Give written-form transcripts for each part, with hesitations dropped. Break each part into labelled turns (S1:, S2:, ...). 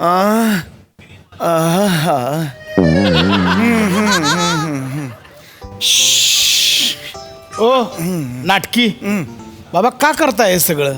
S1: ओ नाटकी बाबा का करताय हे सगळं?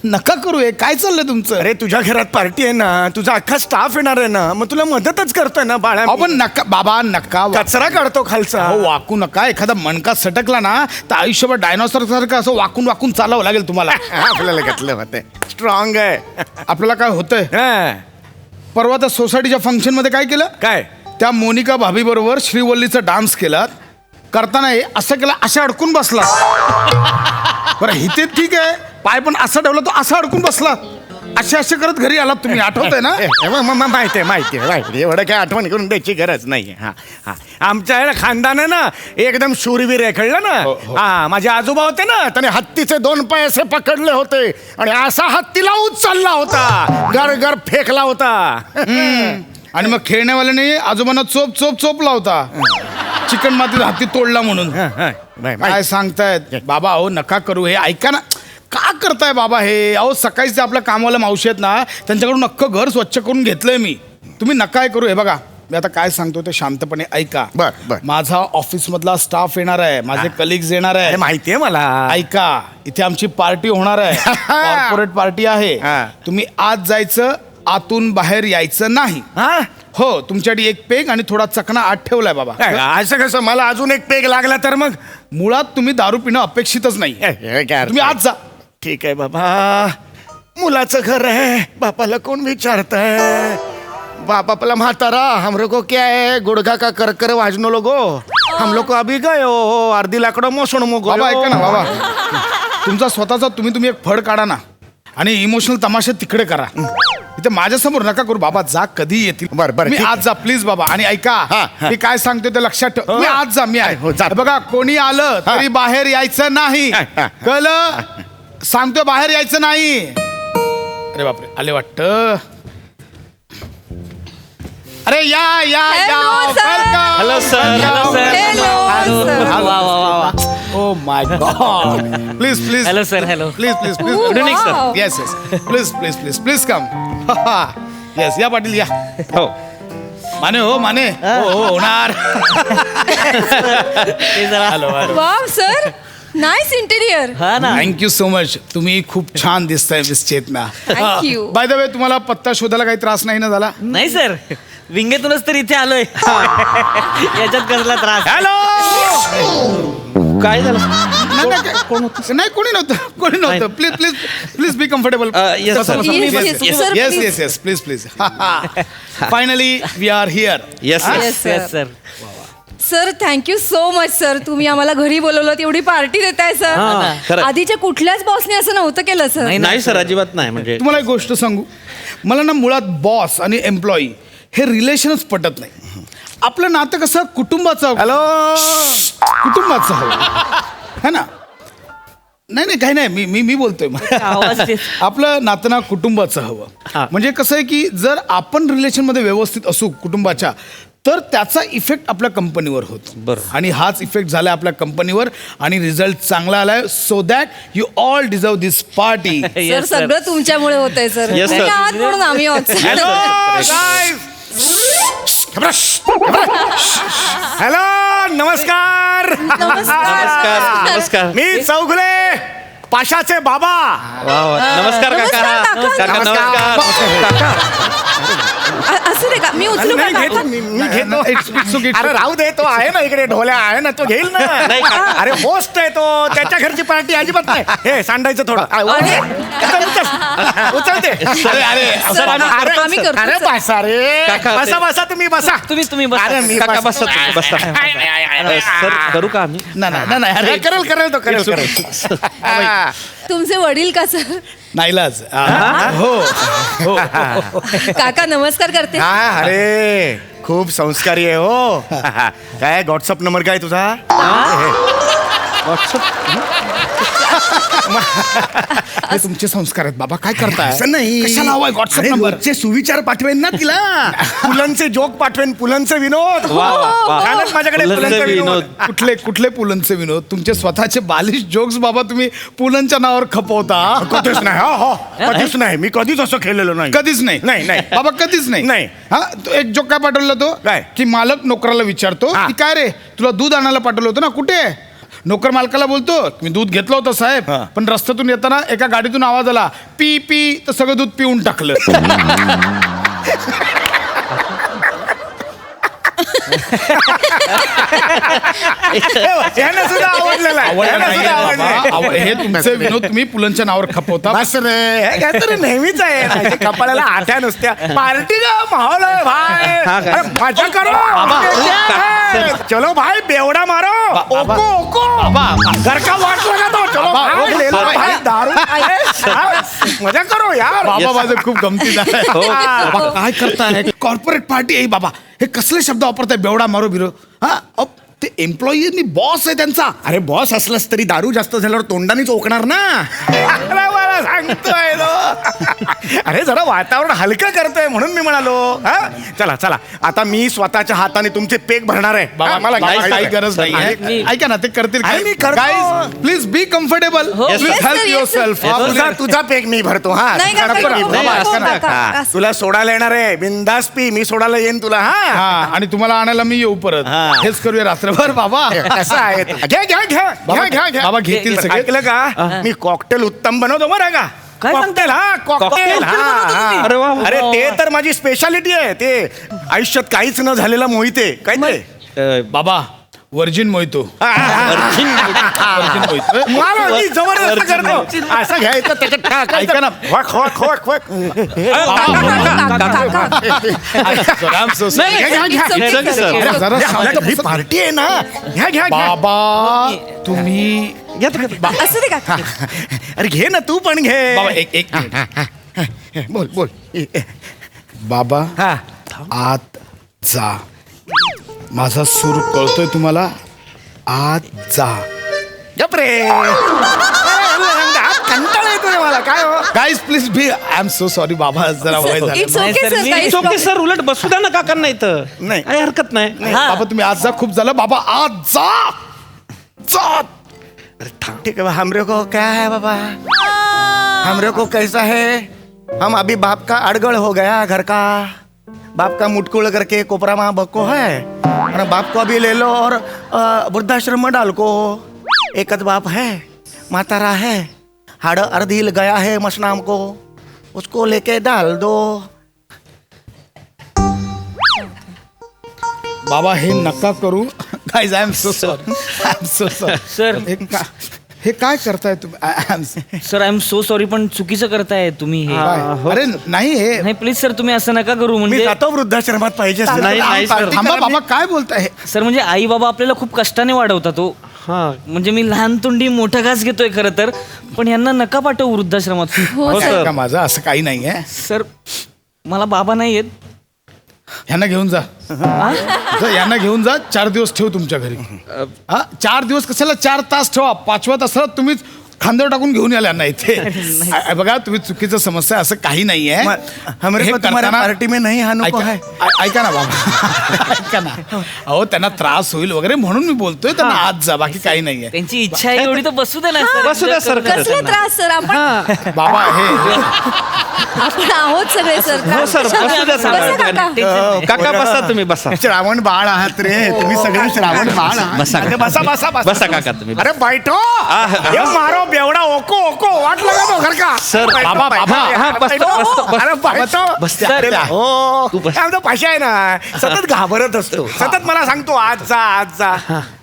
S1: नका करू हे. काय चाललंय तुमचं?
S2: अरे तुझ्या घरात पार्टी आहे ना, तुझा अख्खा स्टाफ येणार आहे ना, मग तुला मदतच करतोय ना बाळा.
S1: आपण नका बाबा, नका
S2: कचरा काढतो खालचा.
S1: हो, वाकू नका. एखादा मणका सटकला ना तर आयुष्यभर डायनॉसॉर सारखं असं वाकून वाकून चालावं लागेल तुम्हाला.
S2: आपल्याला घेतलं होते, स्ट्रॉंग आहे.
S1: आपल्याला काय होतंय?
S2: हा.
S1: परवा त्या सोसायटीच्या फंक्शन मध्ये काय केलं?
S2: काय?
S1: त्या मोनिका भाभी बरोबर श्रीवल्लीचा डान्स केला. करताना असं केलं, असं अडकून बसला. बरं इथे ठीक आहे, पाय पण असं ठेवला तो असा अडकून बसला. असे करत घरी आलात तुम्ही, आठवत आहे ना?
S2: माहिती आहे. एवढं काय आठवण करून द्यायची गरज नाही. हा हा, आमच्या खानदान आहे ना एकदम शूरवीर आहे, कळलं ना? हा, माझे आजोबा होते ना, त्याने हत्तीचे 2 पाय असे पकडले होते आणि असा हत्तीला उचलला होता, गर फेकला होता.
S1: आणि मग खेळण्यावाल्याने आजोबांना चोप लावता, चिकन मातीत हाती तोडला म्हणून. काय सांगतायत बाबा? अहो नका करू हे. ऐका ना, का करताय बाबा हे? अहो सकाळीच ते आपल्या कामाला मावशी आहेत ना, त्यांच्याकडून अख्खं घर स्वच्छ करून घेतलंय मी. तुम्ही नका करू हे. बघा मी आता काय सांगतो ते शांतपणे ऐका.
S2: बर.
S1: माझा ऑफिस मधला स्टाफ येणार आहे, माझे कलिग्स येणार आहे.
S2: माहितीये मला.
S1: ऐका, इथे आमची पार्टी होणार आहे, कॉर्पोरेट पार्टी आहे. तुम्ही आत जायचं, आतून बाहेर यायचं नाही. हो, तुमच्यासाठी एक पेग आणि थोडा चकना आत ठेवलाय बाबा.
S2: असं कसं? मला अजून एक पेग लागला तर मग?
S1: मुळात तुम्ही दारू पिणं अपेक्षितच नाही. तुम्ही आत जा.
S2: ठीक आहे बाबा, मुलाचं घर है, बापाला कोण विचारतंय? बाप आपला म्हातारा, हम लोग को क्या है, गुड़गा का कर वाजनो लोगो, हम लोग को अभी गए हो, अर्धी लाकडं मोसण मग.
S1: बाबा ऐका ना बाबा, तुमचा स्वतःचा तुम्ही एक फड काढा ना आणि इमोशनल तमाशा तिकडे करा. इथे माझ्यासमोर नका करू बाबा. जा, कधी येतील.
S2: बरं
S1: मी आज जा प्लीज बाबा. आणि ऐका, मी काय सांगतो ते लक्षात ठेव. मी आज जा, मी आहे. बघा कोणी आलं तरी बाहेर यायचं नाही, कळलं? सांगतो, बाहेर यायचं नाही. अरे बापरे, आले वाटतं. अरे या.
S3: Hello sir.
S1: Oh my god. Please.
S3: Hello sir. Hello.
S1: Please.
S3: Good evening sir.
S1: Yes. Please come. Yes, या पाटील या.
S3: हो.
S1: माने हो होणार. Hello.
S4: Wow sir, nice interior.
S3: हा ना.
S1: Thank you so much. तुम्ही खूप छान दिसताय miss Chetna.
S4: Thank you.
S1: By the way, तुम्हाला पत्ता शोधायला काही त्रास नाही ना झाला?
S3: नाही सर, विंगेतूनच तर इथे आलोय. याच्यात कसला त्रास?
S1: हॅलो.
S3: काय झालं?
S1: नाही, कोणी नव्हतं. Please be comfortable.
S3: Yes, sir.
S1: Yes please. Finally we are here.
S3: Yes sir.
S4: Sir thank you so much sir, तुम्ही आम्हाला घरी बोलवलं, एवढी पार्टी देताय सर. आधीच्या कुठल्याच बॉसने असं नव्हतं केलं सर.
S3: नाही सर, अजिबात नाही. म्हणजे
S1: तुम्हाला एक गोष्ट सांगू, मला ना मुळात बॉस आणि एम्प्लॉई हे रिलेशनच पटत नाही. आपलं नातं कसं कुटुंबाचं.
S2: हॅलो.
S1: कुटुंबाचं हवं है ना? नाही काही नाही, मी बोलतोय. आपलं नातं ना कुटुंबाचं हवं. म्हणजे कसं आहे की जर आपण रिलेशनमध्ये व्यवस्थित असू कुटुंबाच्या, तर त्याचा इफेक्ट आपल्या कंपनीवर होतो. आणि हाच इफेक्ट झाला आपल्या कंपनीवर आणि रिझल्ट चांगला आलाय. So that you all deserve this party.
S4: Sir सगळं तुमच्यामुळे होतंय सर. तुम्ही आहात म्हणून आम्ही आहोत.
S2: हॅलो, नमस्कार.
S3: नमस्कार.
S2: मी चौगुले, पाशाचे बाबा.
S3: नमस्कार काका. नमस्कार.
S4: असू दे का, मी उचलू का?
S2: मी घेतो. अरे राहू दे, तो आहे ना इकडे, ढोल्या आहे ना, तो घेईल ना. अरे होस्ट आहे तो, त्याच्या घरची पार्टी अजिबात नाही. हे सांडायचं थोडं. उचलते.
S4: आम्ही करतो.
S2: अरे बसा रे, बसा तुम्ही बसा.
S3: तुम्ही बसा.
S2: अरे मी
S3: काका
S2: बसा.
S3: बसा. सर करू का आम्ही?
S1: नाही
S2: करेल तो.
S4: तुमचे वडील का सर?
S1: नाईलाज. हो.
S4: काका नमस्कार करते.
S2: अरे खूप संस्कारी आहे हो. काय व्हॉट्सअप नंबर काय तुझा?
S1: हे तुमचे संस्कार आहेत बाबा, काय करताय?
S2: असं नाही.
S1: कशाला हवाय व्हॉट्सअप
S2: अरे,
S1: नंबर?
S2: रोजचे सुविचार पाठवेन ना तिला. पुलंचे जोक पाठवेन, पुलंचे विनोद. झालेत माझ्याकडे पुलंचे विनोद.
S1: कुठले पुलंचे विनोद? तुमचे स्वतःचे बालिश जोक्स बाबा तुम्ही पुलंच्या नावावर खपवता.
S2: कधीच नाही. हो कधीच नाही, मी कधीच असं केलेलं नाही.
S1: कधीच नाही.
S2: नाही.
S1: बाबा कधीच नाही.
S2: नाही.
S1: हा तो एक जोक काय पाठवला तो?
S2: काय?
S1: की मालक नोकराला विचारतो
S2: हा.
S1: की काय रे तुला दूध आणायला पाठवलं होतं ना, कुठे आहे? नोकर मालकाला बोलतो मी दूध घेतलं होतं साहेब,
S2: हा.
S1: पण रस्त्यातून येताना एका गाडीतून आवाज आला पी पी, तर सगळं दूध पिऊन टाकलं.
S2: यांना सुद्धा आवडलेलं आहे.
S1: आवडलं
S2: यांना
S1: नाहीये
S2: सुद्धा
S1: बाबा.
S2: आवडलंय.
S1: हे तुमचे विनोद तुम्ही पुलंच्या नावावर खपवता.
S2: बस रे, हे काहीतरी नेहमीच आहे. माझ्या कपाळाला आठ्या नुसत्या. पार्टी का माहोल है भाई. अरे, मजा करो. चलो भाई, बेवडा मारो. ओको ओको. घर का वाट लगा दो. चलो
S1: बाबा,
S2: भाई, ले लो
S1: बाबा.
S2: भाई दारू. मजा करो यार.
S1: बाबा माझं खूप गमतीत आहे. बाबा, काय करताय? कॉर्पोरेट पार्टी आहे बाबा. हे कसले शब्द वापरताय? बेवडा मारो बिरो. हा ते एम्प्लॉई बॉस आहे त्यांचा.
S2: अरे बॉस असलास तरी दारू जास्त झाल्यावर तोंडानेच ओकणार ना. अरे मला सांगतोय तो. अरे जरा वातावरण हलकं करतोय म्हणून मी म्हणालो. हा चला चला, आता मी स्वतःच्या हाताने तुमचे पेक भरणार आहे.
S1: बाबा
S2: मला
S1: काही गरज नाही
S3: मी-
S1: ऐका ना, ते करतील.
S2: अरे, मी करतो.
S1: Please be comfortable.
S4: Yes,
S1: help
S4: sir,
S1: your
S4: yes, sir.
S1: Self.
S2: तुझा पेक मी भरतो. हा
S4: नाही
S2: नको
S4: काका,
S2: नको,
S1: बाबा,
S2: नको.
S1: असं
S4: काका,
S2: हा,
S4: असं.
S2: तुला सोडायला येणार आहे. बिंदास पी, मी सोडायला येईन तुला. हा
S1: हा, आणि तुम्हाला आणायला मी येऊ परत.
S2: हा.
S1: हेच करूया रात्रभर बाबा.
S2: कसं आहे ते? घ्या घ्या घ्या
S1: बाबा,
S2: घ्या घ्या
S1: बाबा, घेतील सगळे.
S2: ऐकलं का? मी कॉकटेल उत्तम बनवतो बरं का.
S3: काय
S2: कॉकटेल. हा कॉकटेल.
S3: Cocktail
S2: अरे वा. अरे ते तर माझी स्पेशालिटी आहे. ते आयुष्यात काहीच न झालेला मोहित आहे. काय ते?
S1: बाबा वर्जिन मोहितो. Virgin mojito.
S2: मला मी जबरदस्त करतो. असं घ्यायचं त्याच्यात टाकायचं.
S1: ऐका ना.
S2: वक वक वक वक.
S1: I'm so sorry.
S3: नाही,
S2: घ्या, घ्या,
S4: It's okay,
S3: घ्या.
S4: sir.
S1: अरे,
S4: It's
S1: जरा
S4: okay.
S1: शांत
S2: ही
S1: बसा.
S2: पार्टी आहे ना. घ्या घ्या घ्या.
S1: बाबा तुम्ही
S4: असं ते काका.
S2: अरे घे ना, तू पण घे.
S1: बाबा एक मिनिट.
S2: बोल बोल.
S1: बाबा
S2: हा
S1: आत जा. माझा सूर कळतोय तुम्हाला? आत जा.
S2: गप रे. कंटाळा येतोय मला. काय हो?
S1: Guys please be. I am so sorry बाबा, जरा वय झालं.
S4: It's
S3: नाही,
S4: okay,
S3: sir,
S4: sir.
S3: मी-
S4: काहीच
S5: It's okay,
S4: problem.
S5: सर. उलट बसू द्या ना काकांना इथं.
S2: नाही.
S5: काही हरकत नाही.
S3: हा.
S1: बाबा तुम्ही आज जा, खूप झालं बाबा. आज जा जा.
S2: ठीक है, हमरे को क्या है बाबा? हमरे को कैसा है? हम अभी बाप का अड़गड़ हो गया घर का. बाप का मुटकुड़ करके कोपरा माँ बको है, और बाप को अभी ले लो और वृद्धाश्रम में डाल को. एकच बाप है, मातारा है, हाड़ अर्धील गया है मसनाम को, उसको लेके डाल दो.
S1: बाबा हे नका करू. Guys I am so sorry. I am so sorry.
S3: Sir
S1: हे काय करताय तुम्ही? I am
S3: sir I am so sorry, पण चुकीचं करताय तुम्ही हे.
S1: अरे नाही हे
S3: नाही प्लीज सर, तुम्ही असं नका करू.
S2: मी
S3: म्हणजे
S2: जातो वृद्धाश्रमात पाहिजे असेल.
S5: नाही, नाही, sir.
S1: थांबा बाबा, काय बोलताय?
S3: सर म्हणजे आई बाबा आपल्याला खूप कष्टाने वाढवतात हो.
S5: हा.
S3: म्हणजे मी लहान तोंडी मोठा घास घेतोय खरं तर, पण यांना नका पाठवू वृद्धाश्रमात.
S4: हो
S1: काय
S4: सर.
S1: का माझं असं काही नाही आहे.
S3: सर मला बाबा नाही येत.
S1: ह्यांना घेऊन जा. यांना घेऊन जा. 4 दिवस ठेव तुमच्या घरी. हा 4 दिवस कशाला 4 तास ठेवा. 5व्या तासाला तुम्हीच खांद्यावर टाकून घेऊन आल्या ना इथे. बघा तुम्ही चुकीचं समस्या, असं काही नाहीये.
S2: हमरे
S1: हे
S2: को तुम्हारा
S1: करताना-
S2: पार्टी में नहीं आने को है.
S1: ऐका ना बाबा. ऐका ना. अहो त्यांना त्रास होईल वगैरे म्हणून मी बोलतोय त्यांना आज जा, बाकी काही नाहीये.
S3: त्यांची इच्छा आहे एवढी तर बसू दे ना सर.
S5: बसू द्या, सर.
S4: कसले त्रास सर. आपण
S1: बाबा हे
S4: आपण आहोत सगळे सर.
S5: हो, सर. बसू द्या, सर.
S4: बसा, काका.
S5: काका बसा, तुम्ही बसा.
S2: श्रावण बाळ आहात रे तुम्ही सगळे. श्रावण बाळ आहात.
S5: बसा.
S2: अरे बसा बसा
S5: बसा काका तुम्ही.
S2: अरे बैठो. ये मारो बेवड़ा ओको ओको वाट लगा दो घर का.
S5: सर,
S2: बैठो,
S1: बाबा,
S2: बैठो.
S1: बाबा.
S5: हा, बसतो, बसतो, बसतो.
S2: अरे बैठो.
S5: बसते.
S2: अरे, हो.
S5: तू बस.
S2: आमचा पाशा आहे ना, सतत घाबरत असतो. सतत मला सांगतो आज जा आज जा.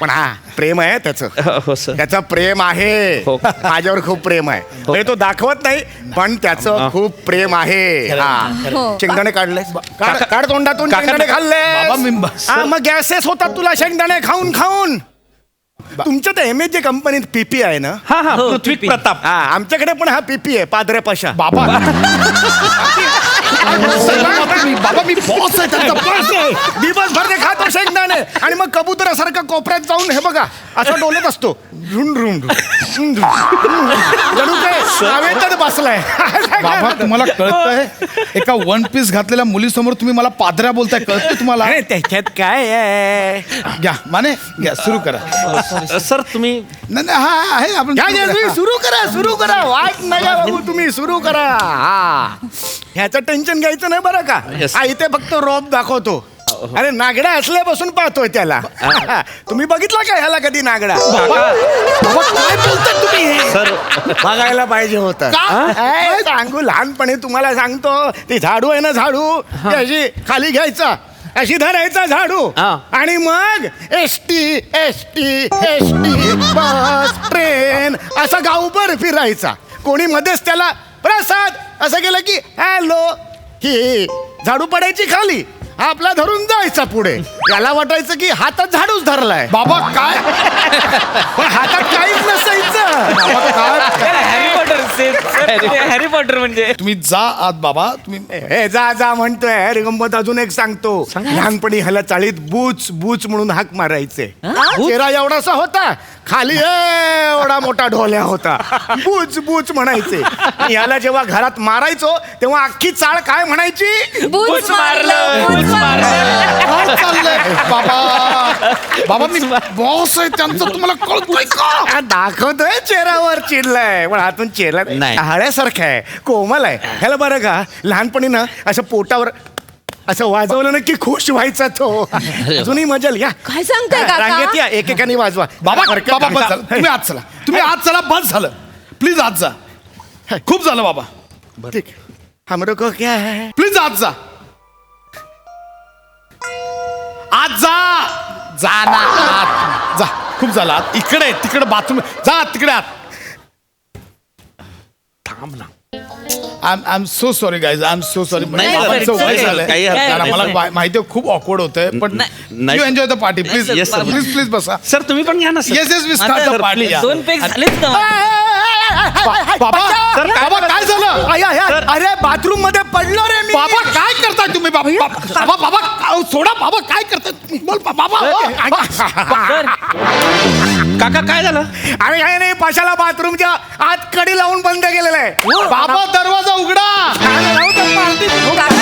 S2: पण हा प्रेम आहे त्याचं.
S5: हो सर.
S2: त्याचं प्रेम आहे.
S5: हो.
S2: माझ्यावर खूप प्रेम आहे. म्हणजे तो दाखवत नाही, पण त्याचं खूप प्रेम आहे. हा
S4: हो.
S2: शेंगदाणे काढले. काढ तोंडातून.
S5: काका-
S2: शेंगदाणे खाल्ले.
S1: बाबा, मी-
S2: हा, मग गॅसेस होतात तुला शेंगदाणे खाऊन खाऊन. तुमच्या तर एम जे कंपनीत पीपी आहे ना.
S5: हा हा
S3: हो,
S5: पृथ्वी
S3: पिपी.
S5: प्रताप.
S2: हा आमच्याकडे पण हा पीपी आहे. पादरे पाशा.
S1: बाबा बाबा मी बॉस आहे त्यांचा बॉस आहे.
S2: दिवसभर ते खातो शेंगदाणे आणि मग कबुतरासारखं कोपऱ्यात जाऊन हे बघा असं डोलत असतो रुंड रुंड रुंड. जणू काय हवेतच बसलाय.
S1: बाबा तुम्हाला कळतंय एका वन पीस घातलेल्या मुलीसमोर तुम्ही मला पादऱ्या बोलताय, कळतंय तुम्हाला?
S2: अरे त्याच्यात काय आहे?
S1: घ्या माने घ्या, सुरू करा.
S5: सर तुम्ही
S1: नाही नाही, हा आहे आपण
S2: घ्या,
S1: सुरू
S2: घ्या,
S1: करा.
S2: तुम्ही सुरू करा वाट नका बाबू, तुम्ही सुरू करा. हा ह्याचं टेन्शन घ्यायचं नाही बरं का.
S5: Yes.
S2: हा इथे फक्त रॉब दाखवतो. अरे नागडा असल्यापासून पाहतोय त्याला. तुम्ही बघितला का ह्याला कधी नागडा?
S1: बाबा काय बोलताय तुम्ही हे?
S5: सर
S2: बघायला पाहिजे होतं. काय सांगू, लहानपणी तुम्हाला सांगतो, ती झाडू आहे ना, झाडू ती अशी खाली घ्यायचा, अशी धरायचा झाडू
S5: हा.
S2: आणि मग एसटी बस ट्रेन असा गावभर फिरायचा. कोणी मध्येच त्याला प्रसाद असं केलं की हॅलो, ही झाडू पडायची खाली, हा आपला धरून जायचा पुढे. याला वाटायचं की हातात झाडूच धरलाय,
S1: बाबा काय
S2: पण हातात काहीच नसायचं.
S1: बाबा काय
S3: हॅरी पॉटर हॅरी पॉटर म्हणजे
S1: तुम्ही जा आत बाबा तुम्ही.
S2: हे जा म्हणतोय. अरे गंमत अजून एक सांगतो. लहानपणी ह्याला चाळीत बूच बूच म्हणून हाक मारायचे. चेहरा एवढासा होता, खाली एवढा मोठा ढोल्या होता. बूच बूच म्हणायचे. याला जेव्हा घरात मारायचो तेव्हा अख्खी चाळ काय म्हणायची?
S4: बूच मारलं, बूच मारलं.
S1: काय चाललंय बाबा? बाबा मी बॉस आहे त्यांचा, तुम्हाला कळतोय का?
S2: दाखवतोय चेहऱ्यावर चिडलाय, पण हातून चेहरा
S5: नाही.
S2: हाड्यासारखा आहे, कोमल आहे. ह्याला बरं का लहानपणी ना असं पोटावर असं वाजवलं ना की खुश व्हायचा तो. अजूनही मजा घ्या.
S4: काय सांगताय काका?
S2: रांगेत या, एकेकाने वाजवा.
S1: बाबा
S2: हरकत
S1: बाबा
S2: नाही.
S1: बस झालं, तुम्ही आत चला, तुम्ही आत चला, बस झालं. प्लीज आत जा, खूप झालं बाबा,
S2: ठीक. हमरो को क्या है?
S1: प्लीज आत जा, आत जा, जा ना आत जा, खूप झालं आत. इकडे तिकडे बाथरूम, जा तिकडे आत.
S5: थांब ना.
S1: I am so sorry guys, I am so sorry.
S5: नाही,
S3: sir,
S5: काही हरकत नाही.
S1: मला माहिती आहे खूप ऑकवर्ड होतंय, पण
S5: नाही.
S1: You enjoy the party please.
S5: Yes, sir.
S1: Please please बसा.
S5: सर तुम्ही पण घ्या ना sir.
S1: Yes yes we start the party.
S3: दोन पेक झालेच का?
S1: बाबा बाबा काय झालं?
S2: अरे बाथरूम मध्ये पडलो रे मी.
S1: बाबा काय करताय तुम्ही? बाबा बाबा बाबा अहो, सोडा बाबा, काय करताय तुम्ही? बोल बाबा.
S5: काका काय झालं?
S2: अरे काय नाही, पाशाला बाथरूमच्या आत कडी लावून बंद केलेलं आहे.
S1: बाबा दरवाजा उघडा.
S2: पार्टी
S4: काका